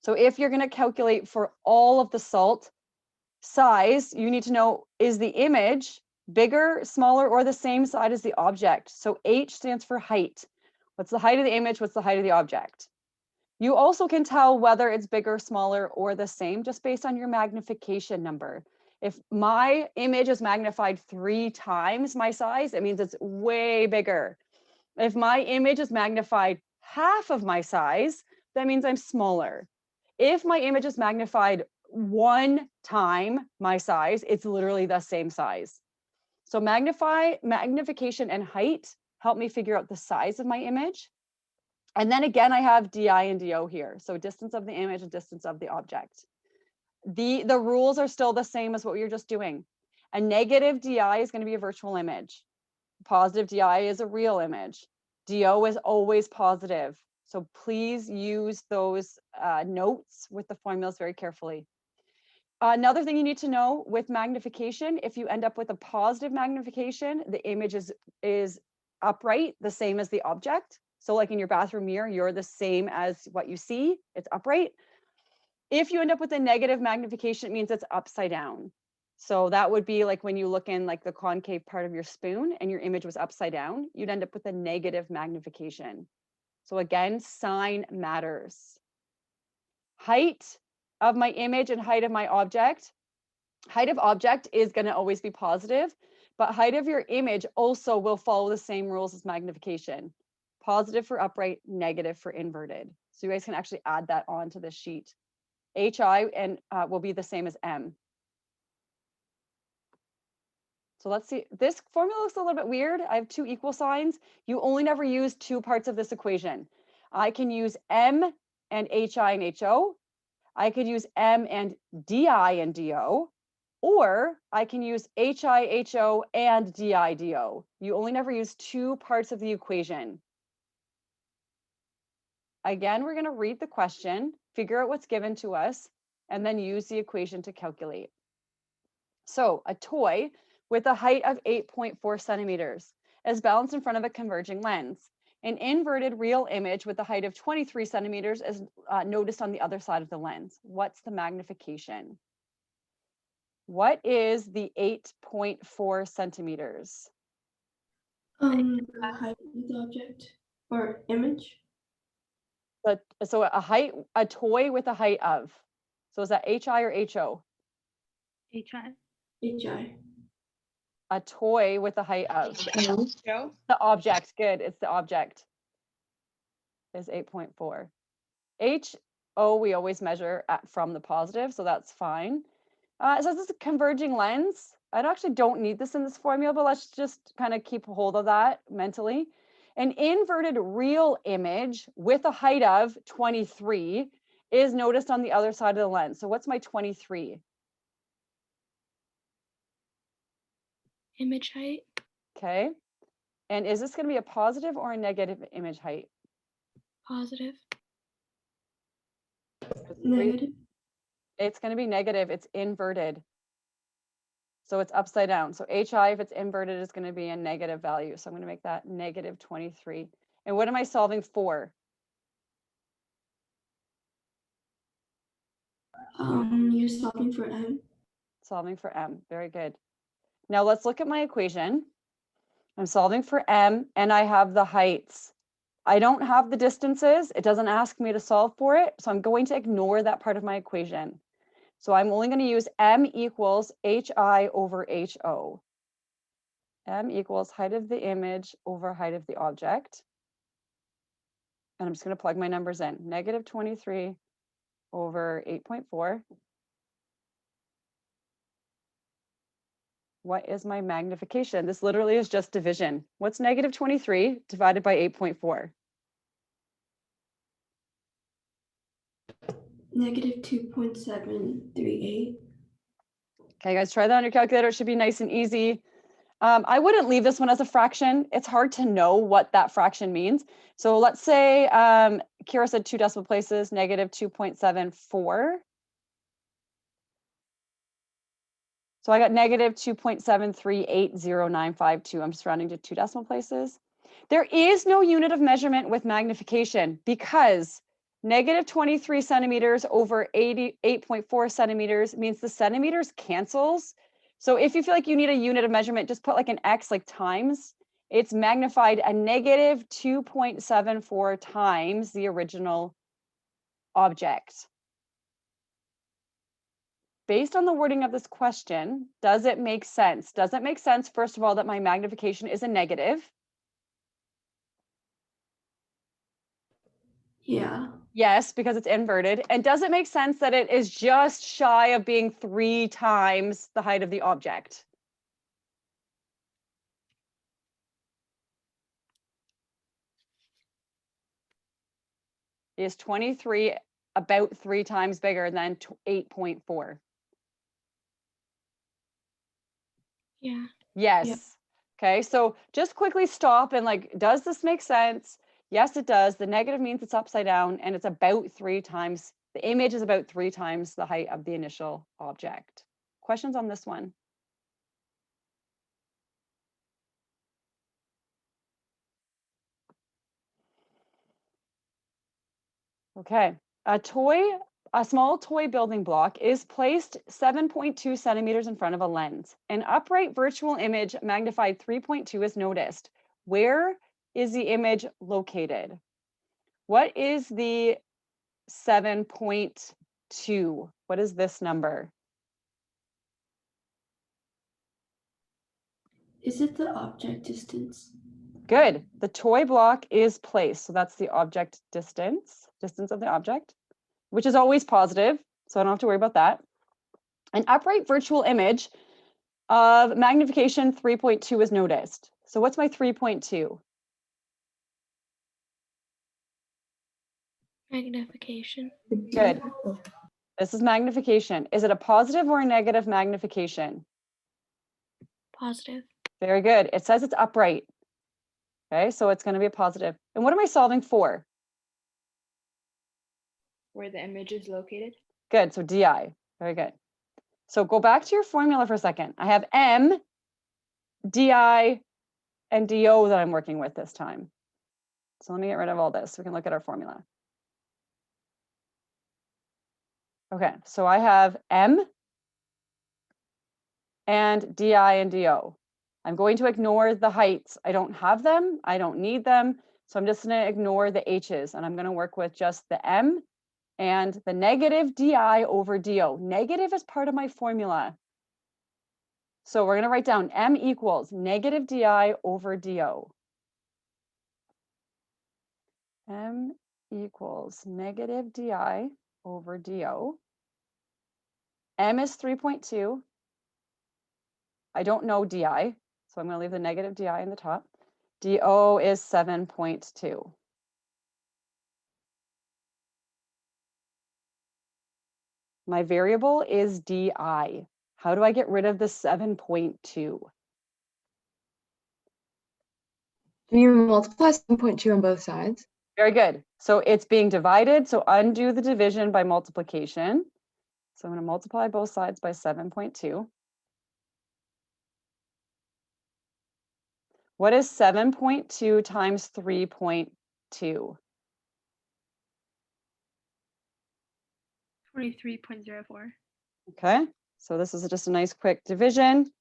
So if you're going to calculate for all of the salt size, you need to know, is the image bigger, smaller, or the same size as the object? So H stands for height. What's the height of the image? What's the height of the object? You also can tell whether it's bigger, smaller, or the same just based on your magnification number. If my image is magnified 3 times my size, it means it's way bigger. If my image is magnified half of my size, that means I'm smaller. If my image is magnified 1 time my size, it's literally the same size. So magnification and height help me figure out the size of my image. And then again, I have DI and DO here. So distance of the image and distance of the object. The rules are still the same as what we were just doing. A negative DI is going to be a virtual image. Positive DI is a real image. DO is always positive. So please use those notes with the formulas very carefully. Another thing you need to know with magnification, if you end up with a positive magnification, the image is upright, the same as the object. So like in your bathroom mirror, you're the same as what you see, it's upright. If you end up with a negative magnification, it means it's upside down. So that would be like when you look in like the concave part of your spoon and your image was upside down, you'd end up with a negative magnification. So again, sign matters. Height of my image and height of my object. Height of object is going to always be positive, but height of your image also will follow the same rules as magnification. Positive for upright, negative for inverted. So you guys can actually add that onto this sheet. HI and will be the same as M. So let's see, this formula looks a little bit weird. I have 2 equal signs. You only never use 2 parts of this equation. I can use M and HI and HO. I could use M and DI and DO, or I can use HI, HO and DI, DO. You only never use 2 parts of the equation. Again, we're going to read the question, figure out what's given to us, and then use the equation to calculate. So a toy with a height of 8.4 centimeters is balanced in front of a converging lens. An inverted real image with a height of 23 centimeters is noticed on the other side of the lens. What's the magnification? What is the 8.4 centimeters? The height of the object or image. So a toy with a height of. So is that HI or HO? HI. HI. A toy with a height of. Joe? The object, good, it's the object. Is 8.4. HO we always measure from the positive, so that's fine. It says it's a converging lens. I actually don't need this in this formula, but let's just kind of keep hold of that mentally. An inverted real image with a height of 23 is noticed on the other side of the lens. So what's my 23? Image height. Okay. And is this going to be a positive or a negative image height? Positive. Negative. It's going to be negative. It's inverted. So it's upside down. So HI, if it's inverted, is going to be a negative value. So I'm going to make that negative 23. And what am I solving for? You're solving for M. Solving for M. Very good. Now let's look at my equation. I'm solving for M and I have the heights. I don't have the distances. It doesn't ask me to solve for it. So I'm going to ignore that part of my equation. So I'm only going to use M equals HI over HO. M equals height of the image over height of the object. And I'm just going to plug my numbers in. Negative 23 over 8.4. What is my magnification? This literally is just division. What's negative 23 divided by 8.4? Negative 2.738. Okay, guys, try that on your calculator. It should be nice and easy. I wouldn't leave this one as a fraction. It's hard to know what that fraction means. So let's say Kira said 2 decimal places, negative 2.74. So I got negative 2.7380952. I'm just rounding to 2 decimal places. There is no unit of measurement with magnification because Negative 23 centimeters over 88.4 centimeters means the centimeters cancels. So if you feel like you need a unit of measurement, just put like an X, like times. It's magnified a negative 2.74 times the original object. Based on the wording of this question, does it make sense? Does it make sense, first of all, that my magnification is a negative? Yeah. Yes, because it's inverted. And does it make sense that it is just shy of being 3 times the height of the object? Is 23 about 3 times bigger than 8.4? Yeah. Yes. Yeah. Okay, so just quickly stop and like, does this make sense? Yes, it does. The negative means it's upside down and it's about 3 times, the image is about 3 times the height of the initial object. Questions on this one? Okay, a small toy building block is placed 7.2 centimeters in front of a lens. An upright virtual image magnified 3.2 is noticed. Where is the image located? What is the 7.2? What is this number? Is it the object distance? Good. The toy block is placed. So that's the object distance of the object, which is always positive. So I don't have to worry about that. An upright virtual image of magnification 3.2 is noticed. So what's my 3.2? Magnification. Good. This is magnification. Is it a positive or a negative magnification? Positive. Very good. It says it's upright. Okay, so it's going to be a positive. And what am I solving for? Where the image is located. Good, so DI. Very good. So go back to your formula for a second. I have M, DI, and DO that I'm working with this time. So let me get rid of all this so we can look at our formula. Okay, so I have M and DI and DO. I'm going to ignore the heights. I don't have them. I don't need them. So I'm just going to ignore the H's and I'm going to work with just the M and the negative DI over DO. Negative is part of my formula. So we're going to write down M equals negative DI over DO. M equals negative DI over DO. M is 3.2. I don't know DI, so I'm going to leave the negative DI in the top. DO is 7.2. My variable is DI. How do I get rid of the 7.2? Do you multiply 7.2 on both sides? Very good. So it's being divided, so undo the division by multiplication. So I'm going to multiply both sides by 7.2. What is 7.2 times 3.2? 23.04. Okay, so this is just a nice quick division.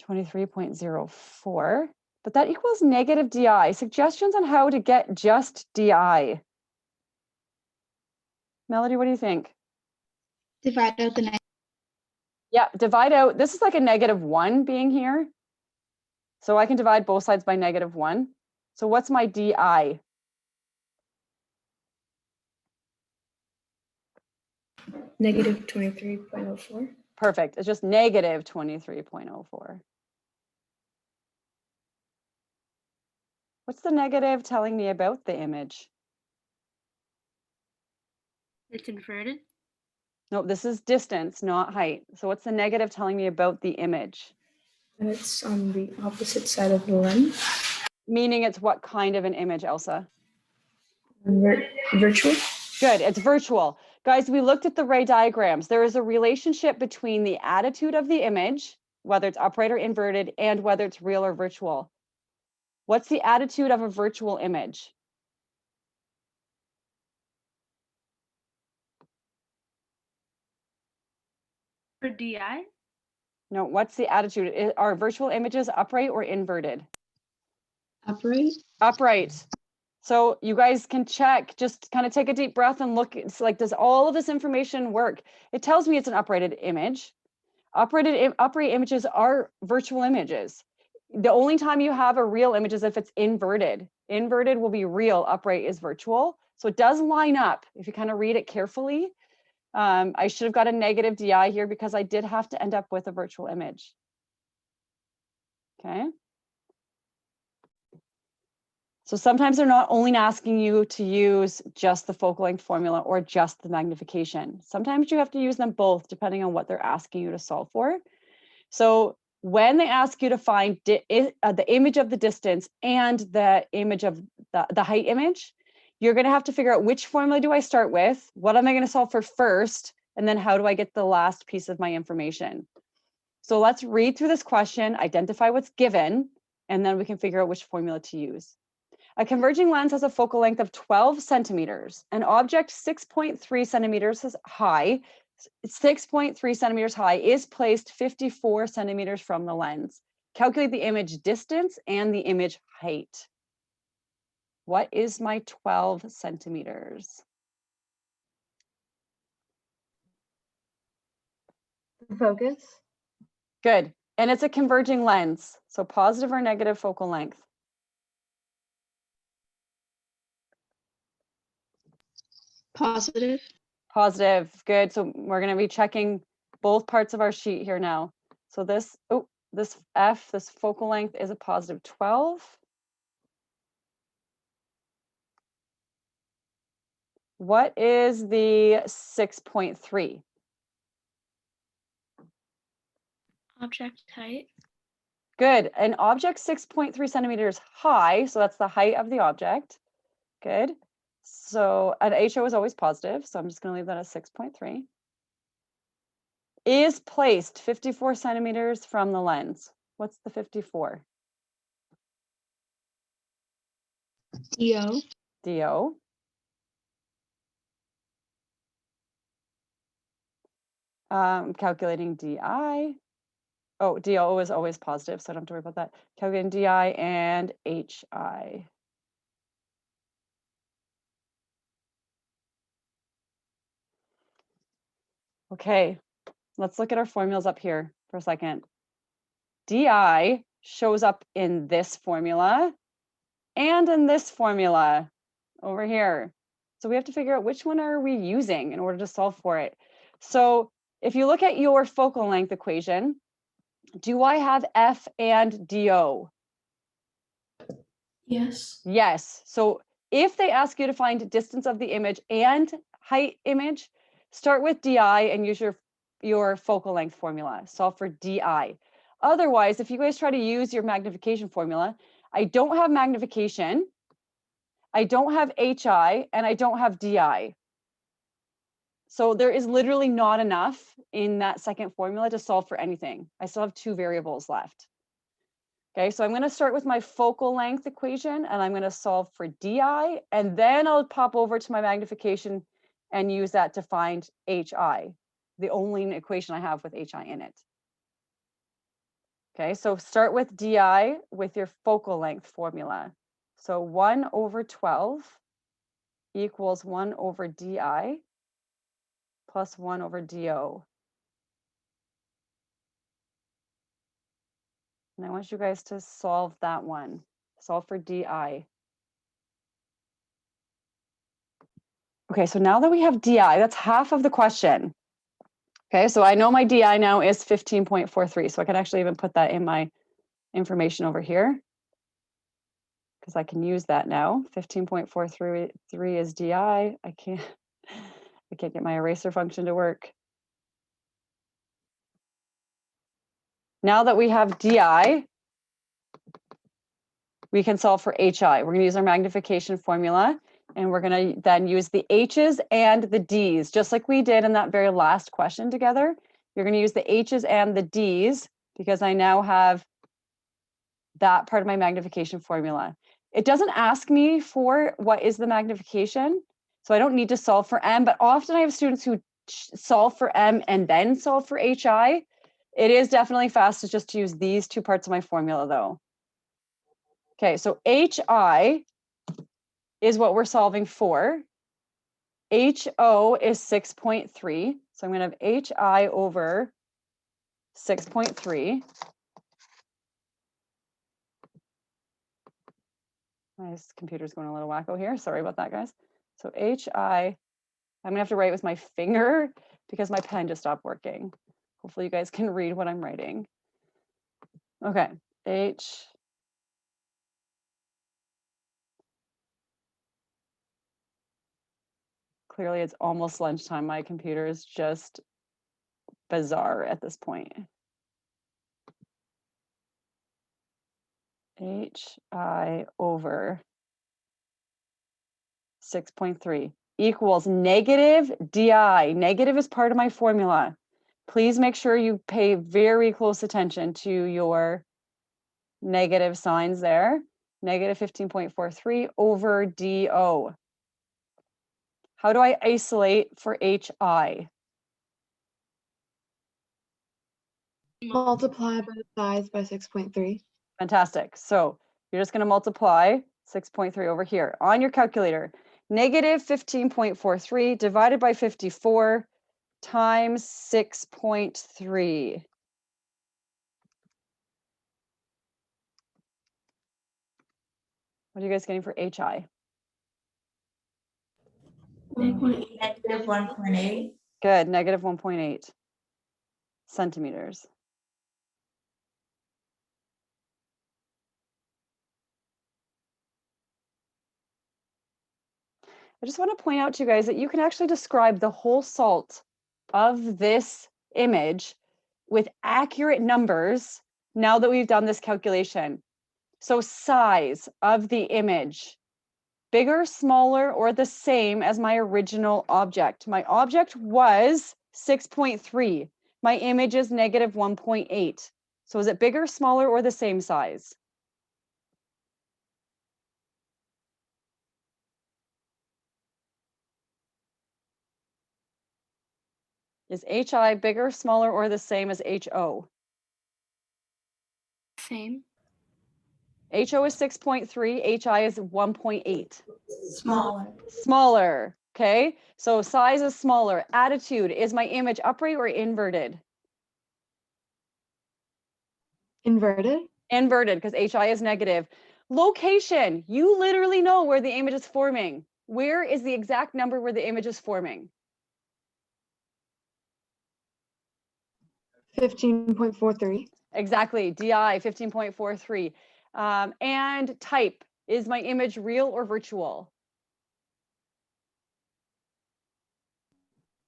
23.04, but that equals negative DI. Suggestions on how to get just DI. Melody, what do you think? Divide out the Yeah, divide out. This is like a -1 being here. So I can divide both sides by -1. So what's my DI? Negative 23.04. Perfect. It's just negative 23.04. What's the negative telling me about the image? It's inverted. No, this is distance, not height. So what's the negative telling me about the image? And it's on the opposite side of the lens. Meaning it's what kind of an image, Elsa? Virtual. Good, it's virtual. Guys, we looked at the ray diagrams. There is a relationship between the attitude of the image, whether it's upright or inverted, and whether it's real or virtual. What's the attitude of a virtual image? For DI? No, what's the attitude? Are virtual images upright or inverted? Upright. Upright. So you guys can check, just kind of take a deep breath and look. It's like, does all of this information work? It tells me it's an uprighted image. Upright images are virtual images. The only time you have a real image is if it's inverted. Inverted will be real, upright is virtual. So it does line up if you kind of read it carefully. I should have got a negative DI here because I did have to end up with a virtual image. Okay. So sometimes they're not only asking you to use just the focal length formula or just the magnification. Sometimes you have to use them both depending on what they're asking you to solve for. So when they ask you to find the image of the distance and the image of the height image, you're going to have to figure out which formula do I start with, what am I going to solve for first, and then how do I get the last piece of my information. So let's read through this question, identify what's given, and then we can figure out which formula to use. A converging lens has a focal length of 12 centimeters. An object 6.3 centimeters high, 6.3 centimeters high is placed 54 centimeters from the lens. Calculate the image distance and the image height. What is my 12 centimeters? The focus. Good. And it's a converging lens. So positive or negative focal length? Positive. Positive. Good. So we're going to be checking both parts of our sheet here now. So this F, this focal length is a positive 12. What is the 6.3? Object height. Good. An object 6.3 centimeters high, so that's the height of the object. Good. So an HO is always positive, so I'm just going to leave that at 6.3. Is placed 54 centimeters from the lens. What's the 54? DO. DO. Calculating DI. Oh, DO is always positive, so I don't have to worry about that. Calculating DI and HI. Okay, let's look at our formulas up here for a second. DI shows up in this formula and in this formula over here. So we have to figure out which one are we using in order to solve for it. So if you look at your focal length equation, do I have F and DO? Yes. Yes. So if they ask you to find distance of the image and height image, start with DI and use your focal length formula. Solve for DI. Otherwise, if you guys try to use your magnification formula, I don't have magnification, I don't have HI, and I don't have DI. So there is literally not enough in that second formula to solve for anything. I still have two variables left. Okay, so I'm going to start with my focal length equation and I'm going to solve for DI, and then I'll pop over to my magnification and use that to find HI, the only equation I have with HI in it. Okay, so start with DI with your focal length formula. So 1 over 12 equals 1 over DI plus 1 over DO. And I want you guys to solve that one. Solve for DI. Okay, so now that we have DI, that's half of the question. Okay, so I know my DI now is 15.43, so I can actually even put that in my information over here because I can use that now. 15.43 is DI. I can't get my eraser function to work. Now that we have DI, we can solve for HI. We're going to use our magnification formula, and we're going to then use the H's and the D's, just like we did in that very last question together. You're going to use the H's and the D's because I now have that part of my magnification formula. It doesn't ask me for what is the magnification, so I don't need to solve for M, but often I have students who solve for M and then solve for HI. It is definitely fastest just to use these two parts of my formula though. Okay, so HI is what we're solving for. HO is 6.3. So I'm going to have HI over 6.3. My computer's going a little wacko here. Sorry about that, guys. So HI, I'm going to have to write with my finger because my pen just stopped working. Hopefully you guys can read what I'm writing. Okay, Clearly it's almost lunchtime. My computer is just bizarre at this point. HI over 6.3 equals negative DI. Negative is part of my formula. Please make sure you pay very close attention to your negative signs there. Negative 15.43 over DO. How do I isolate for HI? Multiply by the size by 6.3. Fantastic. So you're just going to multiply 6.3 over here on your calculator. Negative 15.43 divided by 54 times 6.3. What are you guys getting for HI? 1.8. Negative 1.8. Good, negative 1.8 centimeters. I just want to point out to you guys that you can actually describe the whole salt of this image with accurate numbers now that we've done this calculation. So size of the image, bigger, smaller, or the same as my original object. My object was 6.3. My image is negative 1.8. So is it bigger, smaller, or the same size? Is HI bigger, smaller, or the same as HO? Same. HO is 6.3, HI is 1.8. Smaller. Smaller, okay? So size is smaller. Attitude, is my image upright or inverted? Inverted. Inverted, because HI is negative. Location, you literally know where the image is forming. Where is the exact number where the image is forming? 15.43. Exactly, DI 15.43. And type, is my image real or virtual?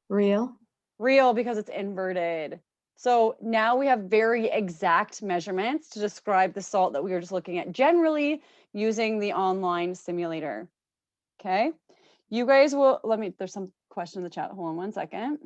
Real. Real, because it's inverted. So now we have very exact measurements to describe the salt that we were just looking at, generally using the online simulator. Okay, you guys will, there's some question in the chat. Hold on one second.